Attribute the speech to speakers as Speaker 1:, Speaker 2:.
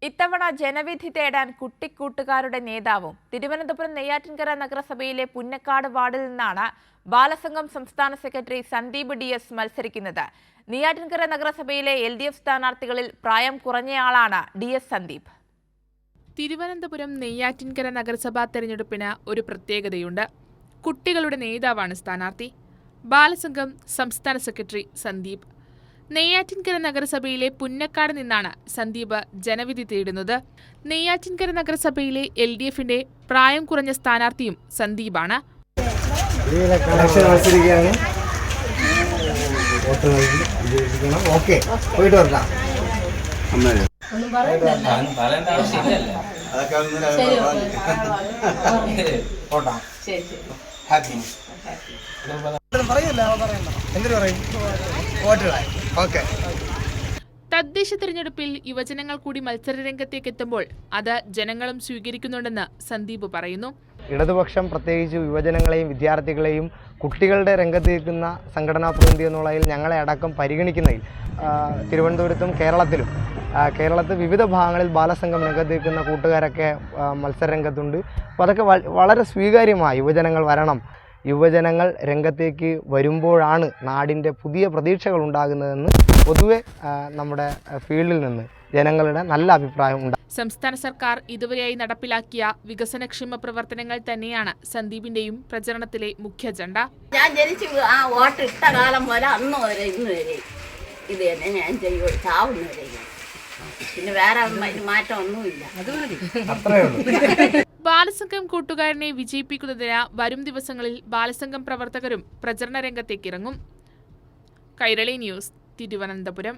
Speaker 1: ഇത്തവണ ജനവിധി തേടാൻ കുട്ടിക്കൂട്ടുകാരുടെ നേതാവും തിരുവനന്തപുരം നെയ്യാറ്റിൻകര നഗരസഭയിലെ പുന്നക്കാട് വാർഡിൽ നിന്നാണ് ബാലസംഘം സംസ്ഥാന സെക്രട്ടറി സന്ദീപ് DS മത്സരിക്കുന്നത്. നെയ്യാറ്റിൻകര നഗരസഭയിലെ LDF സ്ഥാനാർത്ഥികളിൽ പ്രായം കുറഞ്ഞയാളാണ് DS സന്ദീപ്.
Speaker 2: തിരുവനന്തപുരം നെയ്യാറ്റിൻകര നഗരസഭാ തെരഞ്ഞെടുപ്പിന് ഒരു പ്രത്യേകതയുണ്ട്. കുട്ടികളുടെ നേതാവാണ് സ്ഥാനാർത്ഥി. ബാലസംഘം സംസ്ഥാന സെക്രട്ടറി സന്ദീപ്. നെയ്യാറ്റിൻകര നഗരസഭയിലെ പുന്നക്കാട് നിന്നാണ് സന്ദീപ് ജനവിധി തേടുന്നത്. നെയ്യാറ്റിൻകര നഗരസഭയിലെ LDFന്റെ പ്രായം കുറഞ്ഞ സ്ഥാനാർത്ഥിയും സന്ദീപാണ്. തദ്ദേശ തിരഞ്ഞെടുപ്പിൽ യുവജനങ്ങൾ കൂടി മത്സരരംഗത്തേക്ക് എത്തുമ്പോൾ അത് ജനങ്ങളും സ്വീകരിക്കുന്നുണ്ടെന്ന് സന്ദീപ് പറയുന്നു.
Speaker 3: ഇടതുപക്ഷം പ്രത്യേകിച്ച് യുവജനങ്ങളെയും വിദ്യാർത്ഥികളെയും കുട്ടികളുടെ രംഗത്തേക്കുന്ന സംഘടനാ പ്രതിനിധി എന്നുള്ളതിൽ ഞങ്ങളെ അടക്കം പരിഗണിക്കുന്നതിൽ തിരുവനന്തപുരത്തും കേരളത്തിൽ വിവിധ ഭാഗങ്ങളിൽ ബാലസംഘം രംഗത്തേക്കുന്ന കൂട്ടുകാരൊക്കെ മത്സരരംഗത്തുണ്ട്. അപ്പോൾ അതൊക്കെ വളരെ സ്വീകാര്യമായി യുവജനങ്ങൾ വരണം. യുവജനങ്ങൾ രംഗത്തേക്ക് വരുമ്പോഴാണ് നാടിൻ്റെ പുതിയ പ്രതീക്ഷകൾ ഉണ്ടാകുന്നതെന്ന് പൊതുവെ നമ്മുടെ ഫീൽഡിൽ നിന്ന് ജനങ്ങളുടെ നല്ല അഭിപ്രായം ഉണ്ട്.
Speaker 2: സംസ്ഥാന സർക്കാർ ഇതുവരെയായി നടപ്പിലാക്കിയ വികസനക്ഷേമ പ്രവർത്തനങ്ങൾ തന്നെയാണ് സന്ദീപിന്റെയും പ്രചരണത്തിലെ മുഖ്യ അജണ്ട.
Speaker 4: ഞാൻ ജനിച്ച് വോട്ട് ഇട്ട കാലം പോലെ അന്ന് വരെ ഇന്ന് വരെ ഇത് തന്നെ ഞാൻ ചെയ്യുള്ളൂ, ചാവുന്നവരെ. പിന്നെ വേറെ മാറ്റം ഒന്നുമില്ല.
Speaker 2: ബാലസംഘം കൂട്ടുകാരനെ വിജയിപ്പിക്കുന്നതിന് വരും ദിവസങ്ങളിൽ ബാലസംഘം പ്രവർത്തകരും പ്രചരണ രംഗത്തേക്കിറങ്ങും. കൈരളി ന്യൂസ്, തിരുവനന്തപുരം.